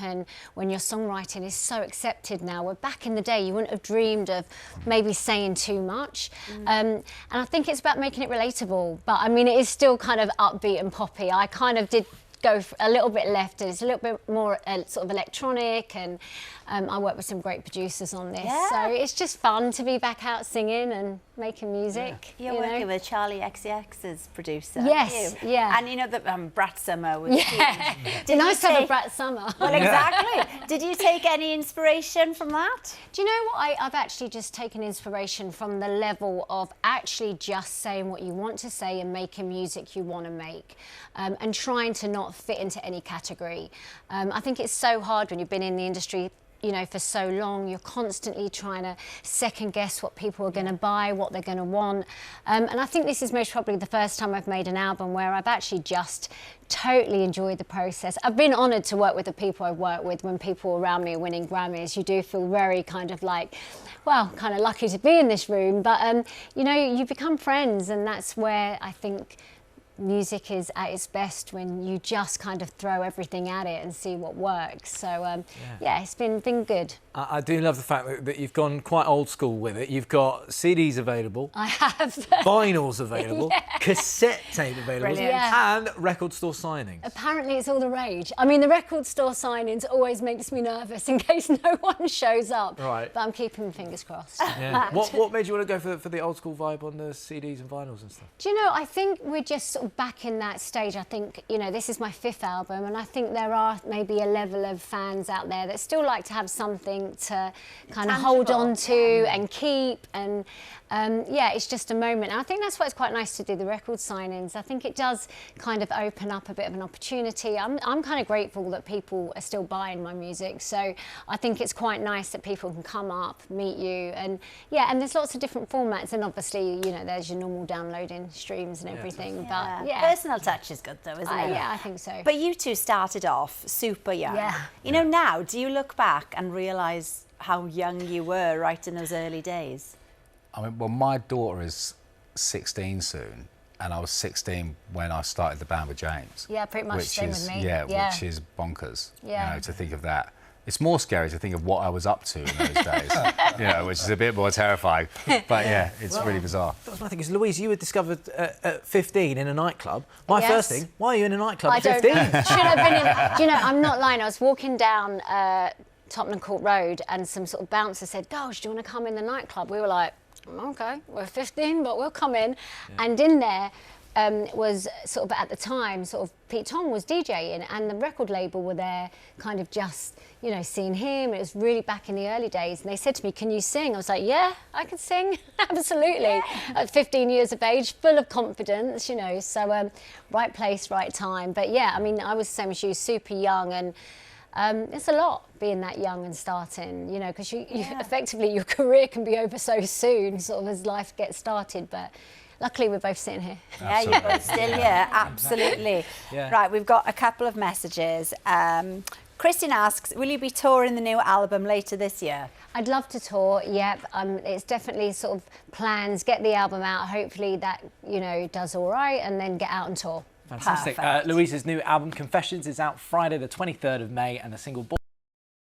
And when your songwriting is so accepted now, where back in the day you wouldn't have dreamed of maybe saying too much. And I think it's about making it relatable, but I mean it is still kind of upbeat and poppy. I kind of did go a little bit left, and it's a little bit more sort of electronic, and I work with some great producers on this, so it's just fun to be back out singing and making music. You're working with Charlie XCX's producer. Yes, yeah. And you know that Brat Summer was It's nice to have a Brat Summer. Well, exactly. Did you take any inspiration from that? Do you know what? I've actually just taken inspiration from the level of actually just saying what you want to say and making music you want to make, and trying to not fit into any category. I think it's so hard when you've been in the industry, you know, for so long. You're constantly trying to second guess what people are going to buy, what they're going to want. And I think this is most probably the first time I've made an album where I've actually just totally enjoyed the process. I've been honoured to work with the people I've worked with. When people around me are winning Grammys, you do feel very kind of like, well, kind of lucky to be in this room. But, you know, you become friends, and that's where I think music is at its best, when you just kind of throw everything at it and see what works. So yeah, it's been good. I do love the fact that you've gone quite old school with it. You've got CDs available, I have vinyls available, cassette tape available, and record store signings. Apparently it's all the rage. I mean, the record store signings always makes me nervous in case no one shows up. Right. But I'm keeping my fingers crossed. Yeah. What made you want to go for the old school vibe on the CDs and vinyls and stuff? Do you know, I think we're just sort of back in that stage. I think, you know, this is my 5th album, and I think there are maybe a level of fans out there that still like to have something to kind of hold on to and keep, and yeah, it's just a moment. And I think that's why it's quite nice to do the record signings. I think it does kind of open up a bit of an opportunity. I'm kind of grateful that people are still buying my music, so I think it's quite nice that people can come up, meet you, and yeah, and there's lots of different formats, and obviously, you know, there's your normal downloading streams and everything, but yeah. Personal touch is good though, isn't it? Yeah, I think so. But you two started off super young. Yeah. You know, now, do you look back and realise how young you were right in those early days? I mean, well, my daughter is 16 soon, and I was 16 when I started the band with James. Yeah, pretty much the same with me. Yeah, which is bonkers. Yeah. You know, to think of that. It's more scary to think of what I was up to in those days, you know, which is a bit more terrifying. But yeah, it's really bizarre. That was my thing, because Louise, you were discovered at 15 in a nightclub. My first thing, why are you in a nightclub at 15? Should have been in. Do you know, I'm not lying. I was walking down Tottenham Court Road, and some sort of bouncer said, "Gosh, do you want to come in the nightclub?" We were like, "Okay, we're 15, but we'll come in." Yeah. And in there was sort of, at the time, sort of Pete Tong was DJing, and the record label were there, kind of just, you know, seeing him. It was really back in the early days, and they said to me, "Can you sing?" I was like, "Yeah, I can sing, absolutely." Yeah. At 15 years of age, full of confidence, you know. So right place, right time. But yeah, I mean, I was the same as you, super young, and it's a lot being that young and starting, you know, because you effectively your career can be over so soon, sort of as life gets started. But luckily, we're both sitting here. Absolutely. Yeah, you're both still here, absolutely. Yeah. Right, we've got a couple of messages. Christian asks, will you be touring the new album later this year? I'd love to tour, yep. It's definitely sort of plans, get the album out, hopefully that, you know, does all right, and then get out and tour. Fantastic. Louise's new album, Confessions, is out Friday the 23rd of May, and the single